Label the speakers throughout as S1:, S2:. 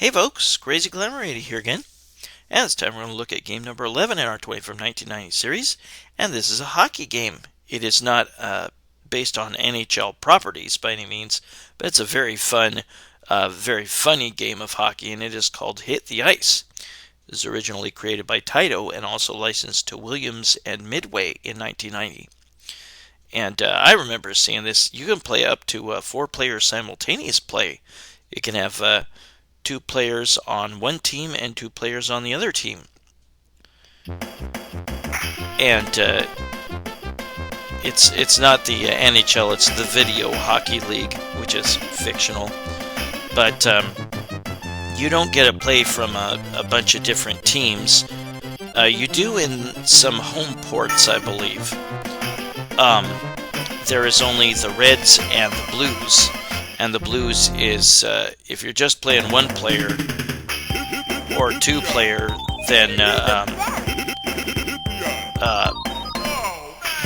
S1: Hey folks, Crazy Glamour80 here again, and this time we're going to look at game number 11 in our 20 from 1990 series, and this is a hockey game. It is not based on NHL properties by any means, but it's a very fun, very funny game of hockey, and it is called Hit the Ice. It was originally created by Taito and also licensed to Williams and Midway in 1990. And I remember seeing this. You can play up to 4 players simultaneous play. You can have 2 players on one team and 2 players on the other team. And it's not the NHL, it's the Video Hockey League, which is fictional. But you don't get a play from a bunch of different teams. You do in some home ports, I believe. There is only the Reds and the Blues. And the Blues is, if you're just playing 1 player or 2 player, then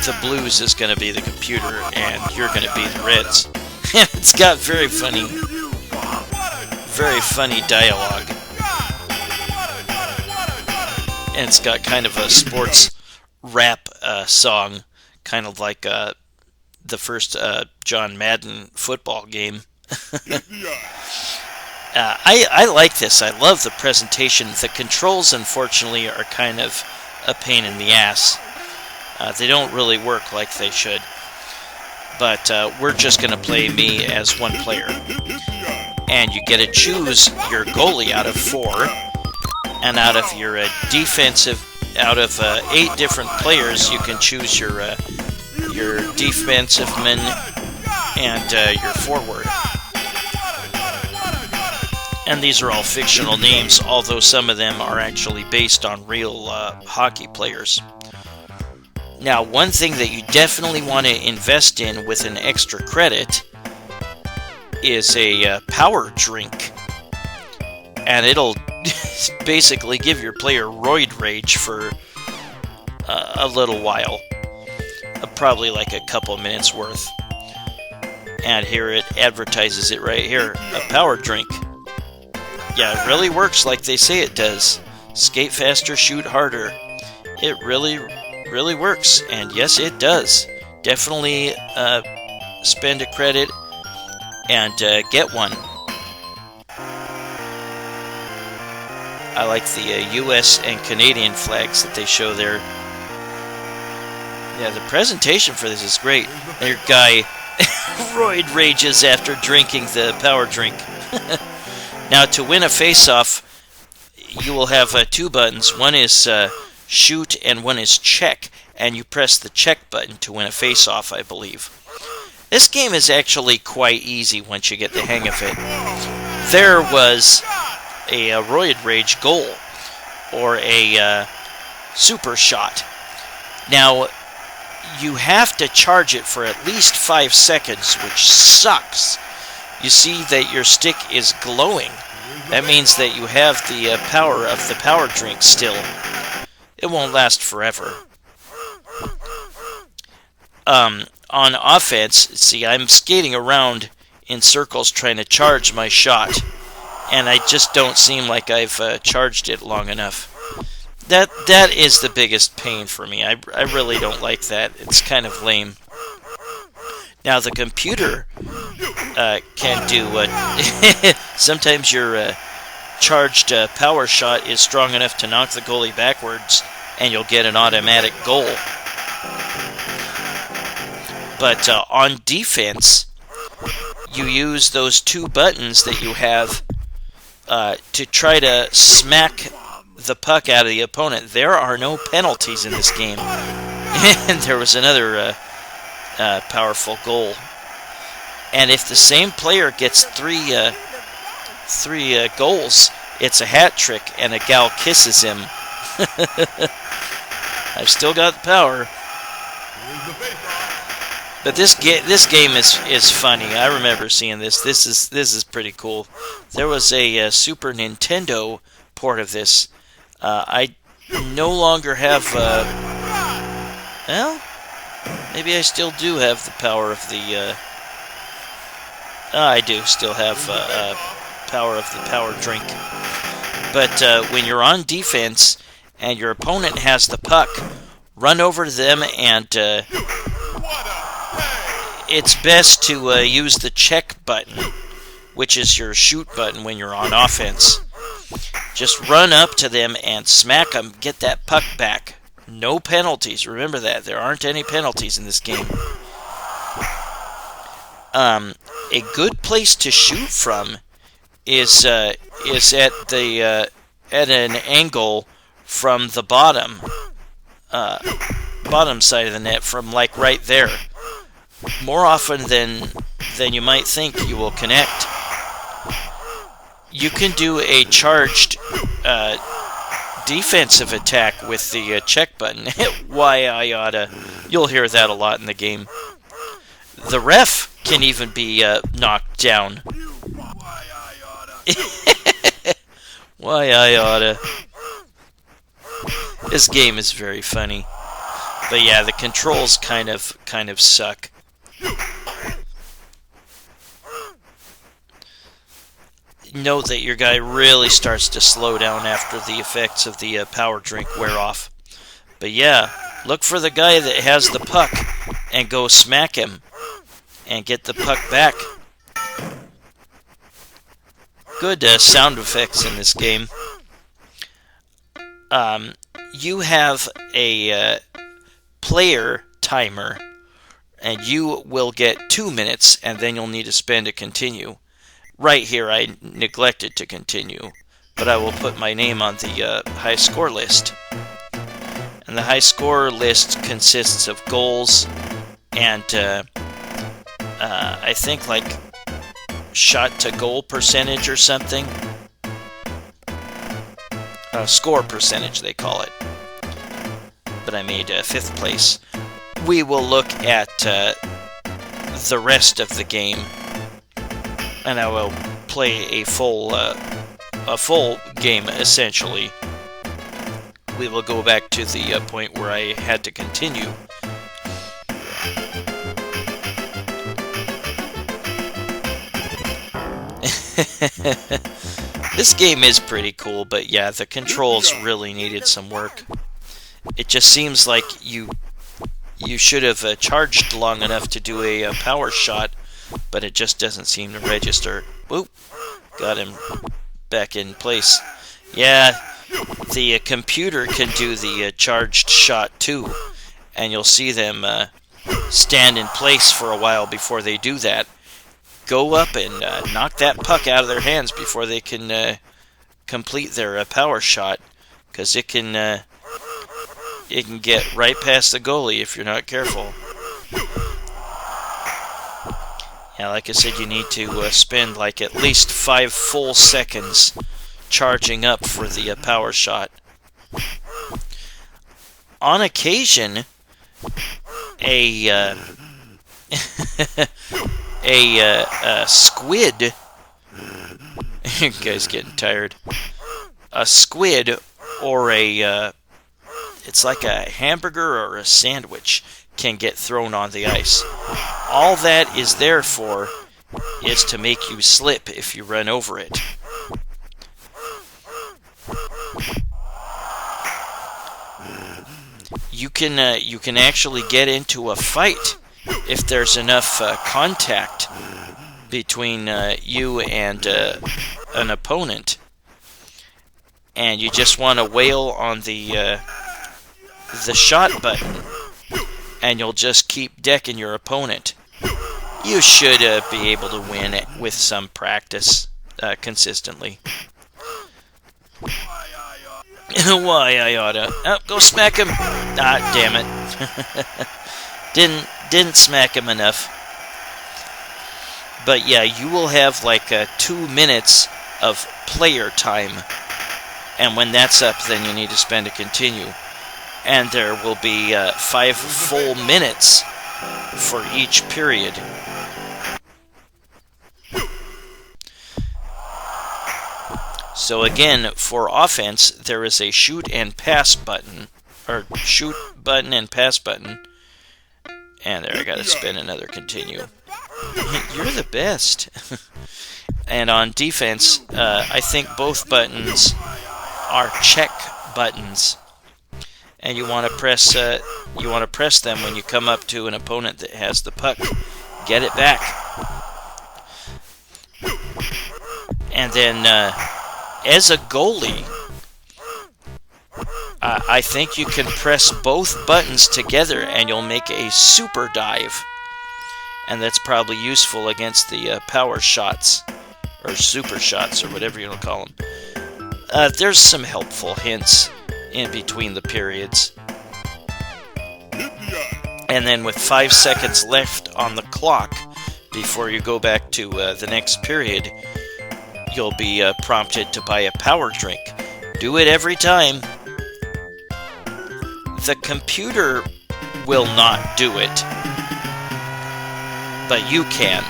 S1: the Blues is going to be the computer and you're going to be the Reds. And it's got very funny dialogue. And it's got kind of a sports rap song, kind of like the first John Madden football game. I like this. I love the presentation. The controls, unfortunately, are kind of a pain in the ass. They don't really work like they should. But we're just going to play me as 1 player. And you get to choose your goalie out of 4. And out of your defensive, out of 8 different players, you can choose your defensive man and your forward. And these are all fictional names, although some of them are actually based on real hockey players. Now, one thing that you definitely want to invest in with an extra credit is a power drink. And it'll basically give your player roid rage for a little while. Probably like a couple minutes worth. And here it advertises it right here. A power drink. Yeah, it really works like they say it does. Skate faster, shoot harder. It really works. And yes, it does. Definitely spend a credit and get one. I like the US and Canadian flags that they show there. Yeah, the presentation for this is great. Your guy roid rages after drinking the power drink. Now, to win a face-off, you will have 2 buttons. One is shoot and one is check. And you press the check button to win a face-off, I believe. This game is actually quite easy once you get the hang of it. There was a roid rage goal, or a super shot. Now, you have to charge it for at least 5 seconds, which sucks. You see that your stick is glowing. That means that you have the power of the power drink still. It won't last forever. On offense, see, I'm skating around in circles trying to charge my shot, and I just don't seem like I've charged it long enough. That is the biggest pain for me. I really don't like that. It's kind of lame. Now, the computer can do... sometimes your charged power shot is strong enough to knock the goalie backwards, and you'll get an automatic goal. But on defense, you use those 2 buttons that you have to try to smack the puck out of the opponent. There are no penalties in this game. And there was another powerful goal. And if the same player gets 3 goals, it's a hat trick, and a gal kisses him. I've still got the power. But this game is funny. I remember seeing this. This is pretty cool. There was a Super Nintendo port of this. I no longer have. Well, maybe I still do have the power of the. I do still have power of the power drink. But when you're on defense and your opponent has the puck, run over to them, and it's best to use the check button, which is your shoot button when you're on offense. Just run up to them and smack them, get that puck back. No penalties. Remember that. There aren't any penalties in this game. A good place to shoot from is at an angle from the bottom side of the net, from like right there. More often than you might think, you will connect. You can do a charged defensive attack with the check button. Why I oughta. You'll hear that a lot in the game. The ref can even be knocked down. Why I oughta. This game is very funny. But yeah, the controls kind of suck. Note that your guy really starts to slow down after the effects of the power drink wear off. But yeah, look for the guy that has the puck and go smack him and get the puck back. Good sound effects in this game. You have a player timer, and you will get 2 minutes, and then you'll need to spend to continue. Right here, I neglected to continue, but I will put my name on the high score list. And the high score list consists of goals and I think like shot to goal percentage or something. Score percentage, they call it. But I made 5th place. We will look at the rest of the game, and I will play a full game, essentially. We will go back to the point where I had to continue. This game is pretty cool, but yeah, the controls really needed some work. It just seems like you should have charged long enough to do a power shot, but it just doesn't seem to register. Whoop! Got him back in place. Yeah, the computer can do the charged shot too, and you'll see them stand in place for a while before they do that. Go up and knock that puck out of their hands before they can complete their power shot, because it can get right past the goalie if you're not careful. Yeah, like I said, you need to spend like at least 5 full seconds charging up for the power shot. On occasion, a squid. You guys getting tired? A squid or it's like a hamburger or a sandwich can get thrown on the ice. All that is there for is to make you slip if you run over it. You can actually get into a fight if there's enough contact between you and an opponent, and you just want to wail on the shot button, and you'll just keep decking your opponent. You should be able to win it with some practice consistently. Why I oughta. Oh, go smack him. Ah, damn it. Didn't smack him enough. But yeah, you will have like 2 minutes of player time. And when that's up, then you need to spend to continue. And there will be 5 full minutes for each period. So again, for offense, there is a shoot and pass button, or shoot button and pass button. And there, I gotta spin another continue. You're the best. And on defense, I think both buttons are check buttons, and you want to press them when you come up to an opponent that has the puck. Get it back, and then as a goalie, I think you can press both buttons together, and you'll make a super dive, and that's probably useful against the power shots or super shots or whatever you want to call them. There's some helpful hints in between the periods. And then with 5 seconds left on the clock before you go back to the next period, you'll be prompted to buy a power drink. Do it every time. The computer will not do it, but you can.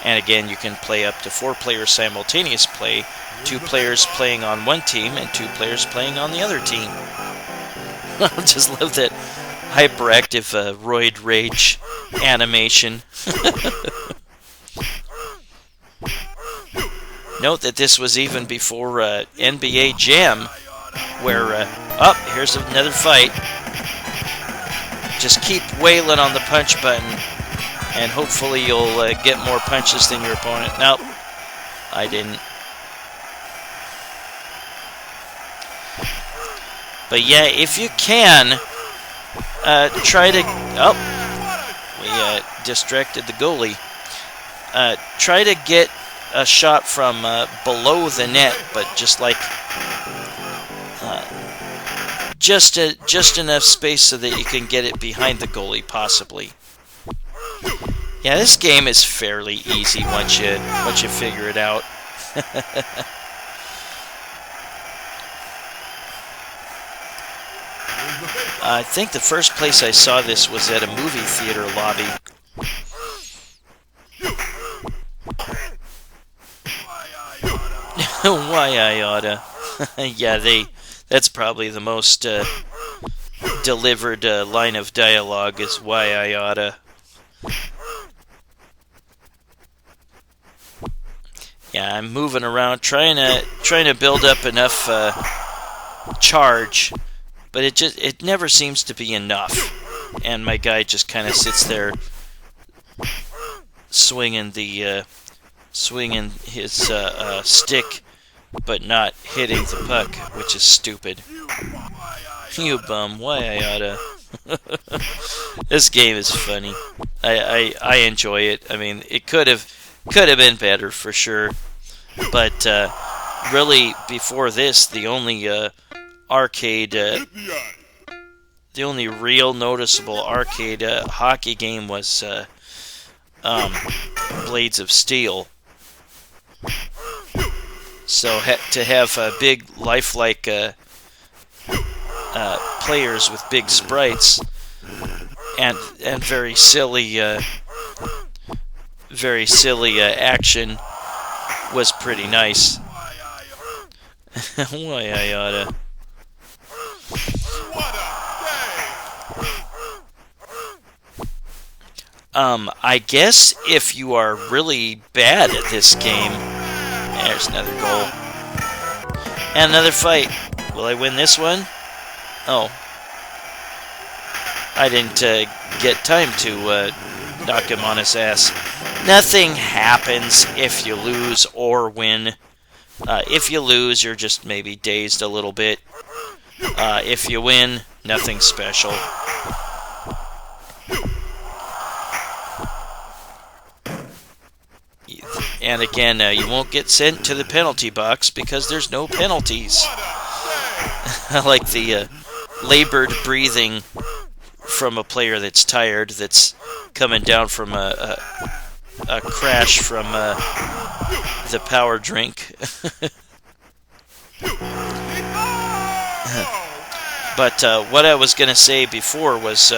S1: And again, you can play up to 4 players simultaneous play, 2 players playing on one team and 2 players playing on the other team. I just love that hyperactive roid rage animation. Note that this was even before NBA Jam, where, here's another fight. Just keep wailing on the punch button, and hopefully you'll get more punches than your opponent. Nope, I didn't. But yeah, if you can, try to... Oh, we distracted the goalie. Try to get a shot from below the net, but just like... just enough space so that you can get it behind the goalie, possibly. Yeah, this game is fairly easy once you figure it out. I think the first place I saw this was at a movie theater lobby. Why I oughta. Yeah, that's probably the most delivered line of dialogue is why I oughta. Yeah, I'm moving around trying to build up enough charge, but it never seems to be enough. And my guy just kind of sits there swinging his stick, but not hitting the puck, which is stupid. You bum, why I oughta. This game is funny. I enjoy it. I mean, it could have been better for sure, but really before this, the only real noticeable arcade hockey game was Blades of Steel. So to have big lifelike players with big sprites and very silly action was pretty nice. Why I oughta. I guess if you are really bad at this game, there's another goal. And another fight. Will I win this one? Oh. I didn't get time to knock him on his ass. Nothing happens if you lose or win. If you lose, you're just maybe dazed a little bit. If you win, nothing special. And again, you won't get sent to the penalty box because there's no penalties. I like the labored breathing from a player that's tired, that's coming down from a crash from the power drink. But what I was going to say before was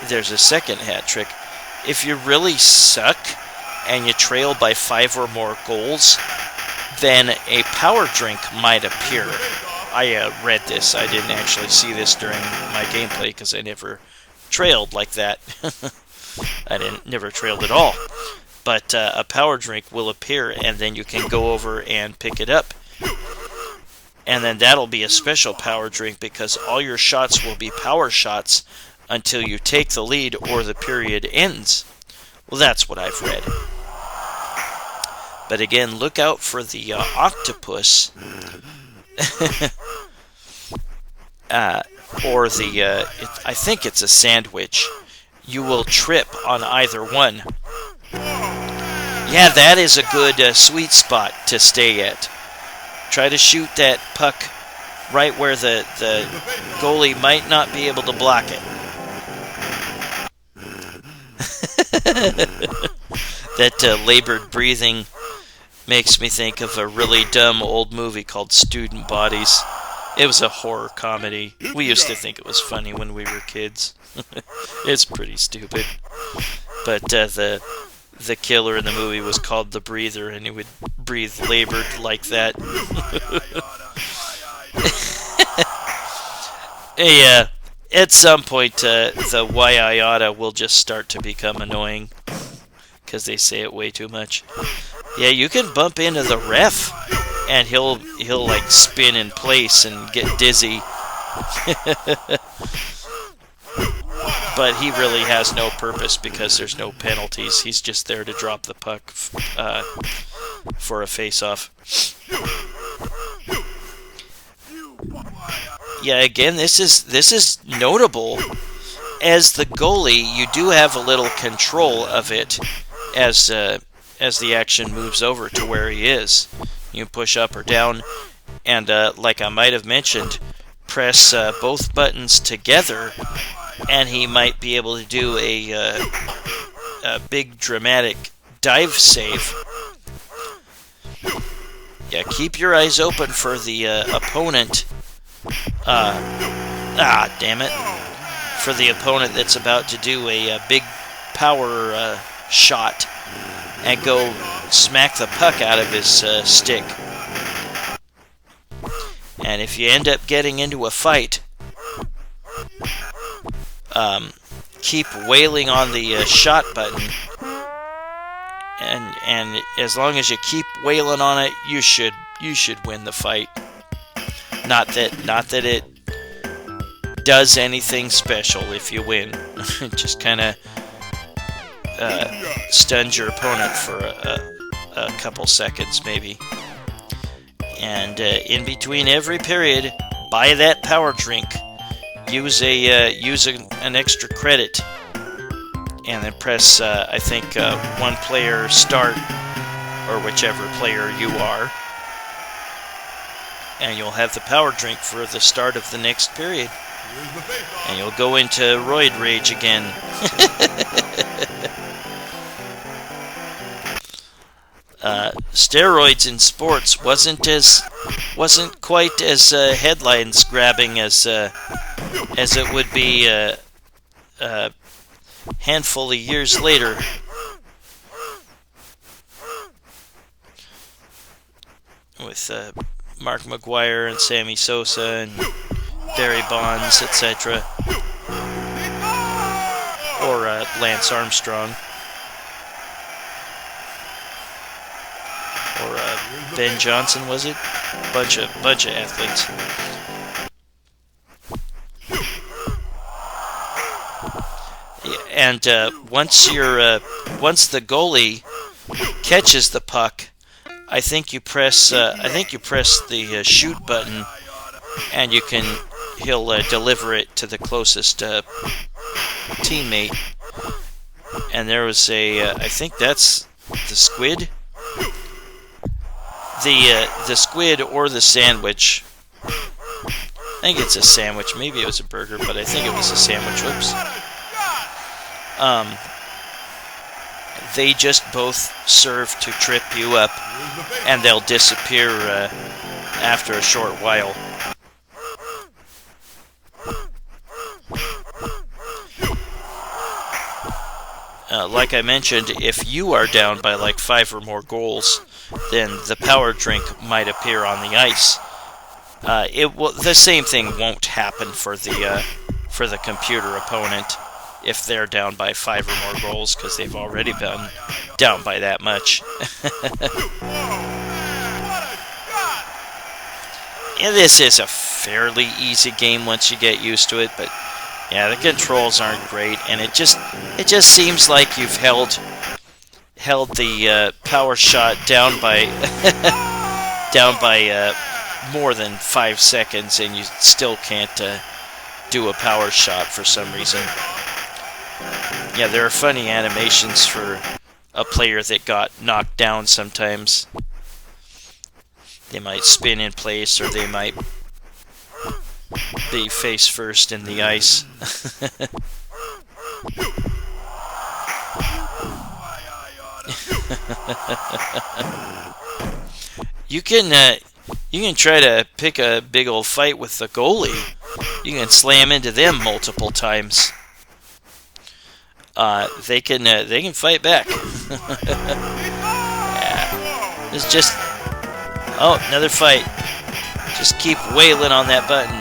S1: there's a second hat trick. If you really suck and you trail by 5 or more goals, then a power drink might appear. I read this. I didn't actually see this during my gameplay because I never trailed like that. I never trailed at all. But a power drink will appear, and then you can go over and pick it up. And then that'll be a special power drink because all your shots will be power shots until you take the lead or the period ends. Well, that's what I've read. But again, look out for the octopus. Or the, I think it's a sandwich. You will trip on either one. Yeah, that is a good sweet spot to stay at. Try to shoot that puck right where the goalie might not be able to block it. That labored breathing makes me think of a really dumb old movie called Student Bodies. It was a horror comedy. We used to think it was funny when we were kids. It's pretty stupid. But the killer in the movie was called the Breather, and he would breathe labored like that. Yeah, at some point, the why I oughta will just start to become annoying because they say it way too much. Yeah, you can bump into the ref, and he'll like spin in place and get dizzy. But he really has no purpose because there's no penalties. He's just there to drop the puck for a face-off. Yeah, again, this is notable. As the goalie, you do have a little control of it as the action moves over to where he is. You push up or down, and like I might have mentioned, press both buttons together, and he might be able to do a big dramatic dive save. Yeah, keep your eyes open for the opponent. Damn it. For the opponent that's about to do a big power shot and go smack the puck out of his stick. And if you end up getting into a fight, keep wailing on the shot button, and as long as you keep wailing on it, you should win the fight. Not that it does anything special if you win. It just kind of stuns your opponent for a couple seconds maybe. And in between every period, buy that power drink. Use an extra credit, and then press I think one player start, or whichever player you are, and you'll have the power drink for the start of the next period, and you'll go into roid rage again. Steroids in sports wasn't quite as headlines grabbing as it would be a handful of years later. With Mark McGuire and Sammy Sosa and Barry Bonds, etc. Or Lance Armstrong. Or Ben Johnson, was it? Bunch of athletes. Yeah, and once the goalie catches the puck, I think you press the shoot button, and he'll deliver it to the closest teammate. And there was I think that's the squid. The squid or the sandwich. I think it's a sandwich. Maybe it was a burger, but I think it was a sandwich. Whoops. They just both serve to trip you up, and they'll disappear after a short while. Like I mentioned, if you are down by like 5 or more goals, then the power drink might appear on the ice. The same thing won't happen for the computer opponent. if they're down by 5 or more goals, because they've already been down by that much. Yeah, this is a fairly easy game once you get used to it, but yeah, the controls aren't great, and it just seems like you've held the power shot down by more than 5 seconds, and you still can't do a power shot for some reason. Yeah, there are funny animations for a player that got knocked down sometimes. They might spin in place, or they might be face first in the ice. You can try to pick a big old fight with the goalie. You can slam into them multiple times. They can fight back. Yeah. It's just, oh, another fight. Just keep wailing on that button.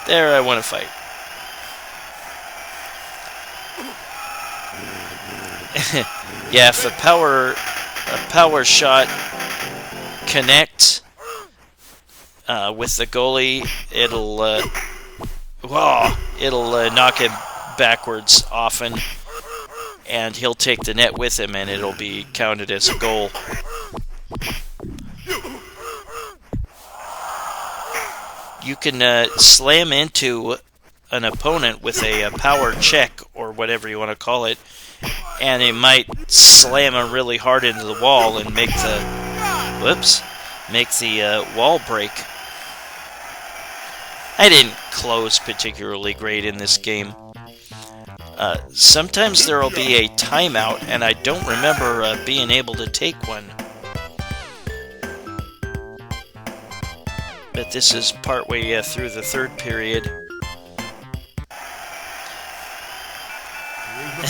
S1: There, I want to fight. Yeah, if a power shot connects with the goalie, it'll knock him backwards often, and he'll take the net with him, and it'll be counted as a goal. You can slam into an opponent with a power check, or whatever you want to call it, and it might slam him really hard into the wall and make the wall break. I didn't close particularly great in this game. Sometimes there will be a timeout, and I don't remember being able to take one. But this is partway through the third period.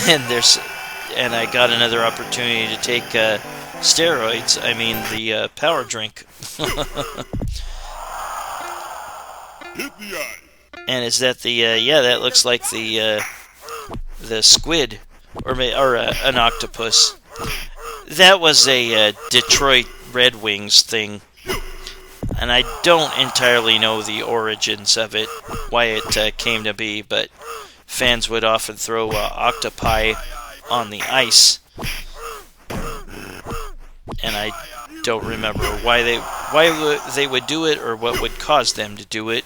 S1: And I got another opportunity to take steroids. I mean the power drink. And is that the yeah? That looks like the squid, or an octopus. That was a Detroit Red Wings thing, and I don't entirely know the origins of it, why it came to be, but fans would often throw octopi on the ice, and I don't remember why they would do it or what would cause them to do it.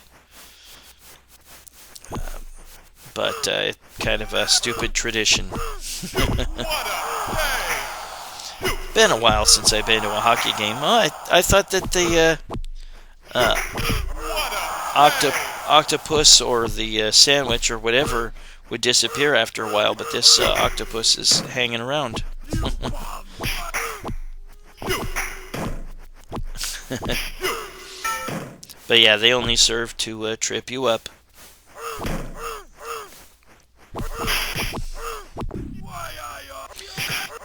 S1: But kind of a stupid tradition. Been a while since I've been to a hockey game. Well, I thought that the octopus or the sandwich or whatever would disappear after a while, but this octopus is hanging around. But yeah, they only serve to trip you up.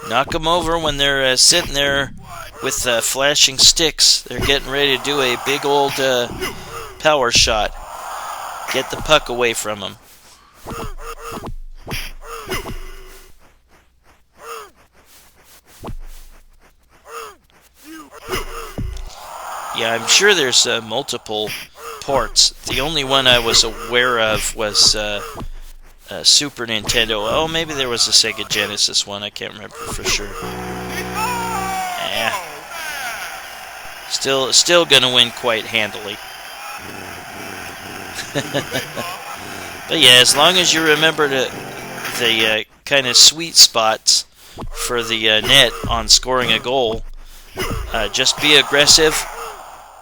S1: Knock them over when they're sitting there with flashing sticks. They're getting ready to do a big old power shot. Get the puck away from them. Yeah, I'm sure there's multiple ports. The only one I was aware of was Super Nintendo. Oh, maybe there was a Sega Genesis one. I can't remember for sure. Still gonna win quite handily. But yeah, as long as you remember the kind of sweet spots for the net on scoring a goal, just be aggressive,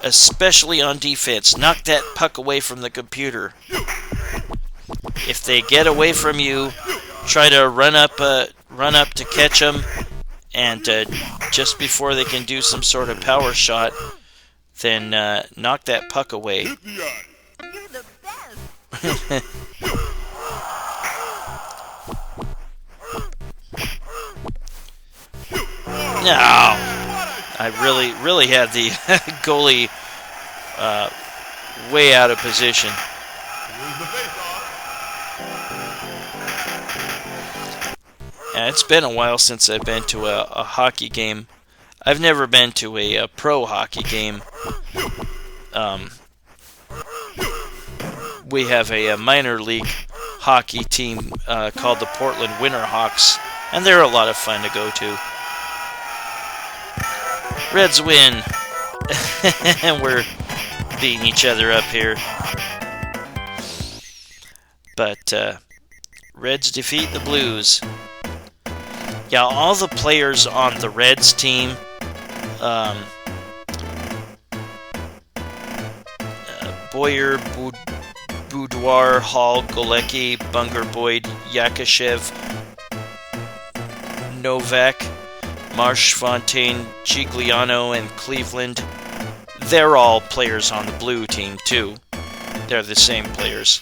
S1: especially on defense. Knock that puck away from the computer. If they get away from you, try to run up to catch them, and just before they can do some sort of power shot, then knock that puck away.
S2: You're the best.
S1: No, I really had the goalie way out of position. It's been a while since I've been to a hockey game. I've never been to a pro hockey game. We have a minor league hockey team called the Portland Winterhawks, and they're a lot of fun to go to. Reds win, and we're beating each other up here. But Reds defeat the Blues. Yeah, all the players on the Reds team, Boyer, Boudoir, Hall, Golecki, Bunger, Boyd, Yakashev, Novak, Marsh, Fontaine, Gigliano, and Cleveland, they're all players on the Blue team too. They're the same players.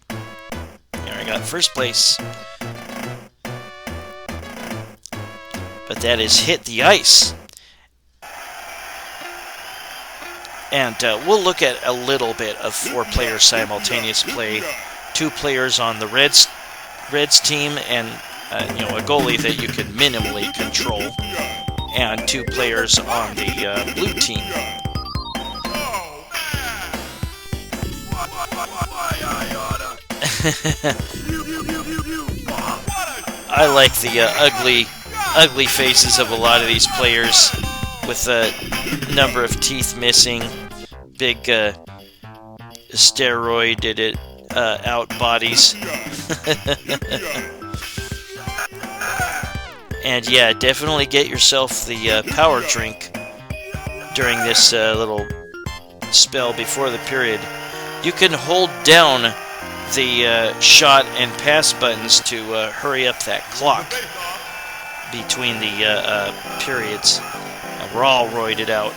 S1: Here I got first place. But that is hit the ice. And we'll look at a little bit of 4-player simultaneous play. 2 players on the Reds team, and a goalie that you can minimally control, and 2 players on the Blue team. I like the ugly faces of a lot of these players, with a number of teeth missing, big steroided out bodies. And yeah, definitely get yourself the power drink during this little spell before the period. You can hold down the shot and pass buttons to hurry up that clock between the periods. And we're all roided out.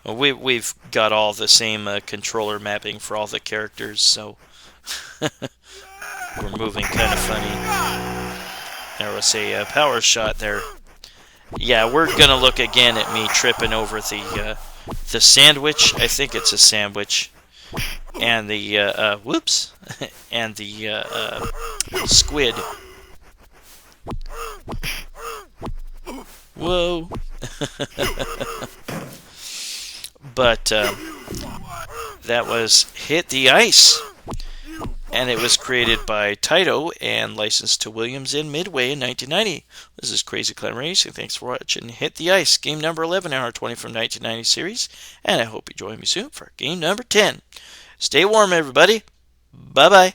S1: Well, we've got all the same controller mapping for all the characters, so we're moving kind of funny. There was a power shot there. Yeah, we're gonna look again at me tripping over the sandwich. I think it's a sandwich, and the whoops, and the squid. Whoa. But that was Hit the Ice, and it was created by Taito and licensed to Williams and Midway in 1990. This is Crazy Clown Racing. Thanks for watching Hit the Ice, game number 11, hour 20 from 1990 series, and I hope you join me soon for game number 10. Stay warm, everybody. Bye-bye.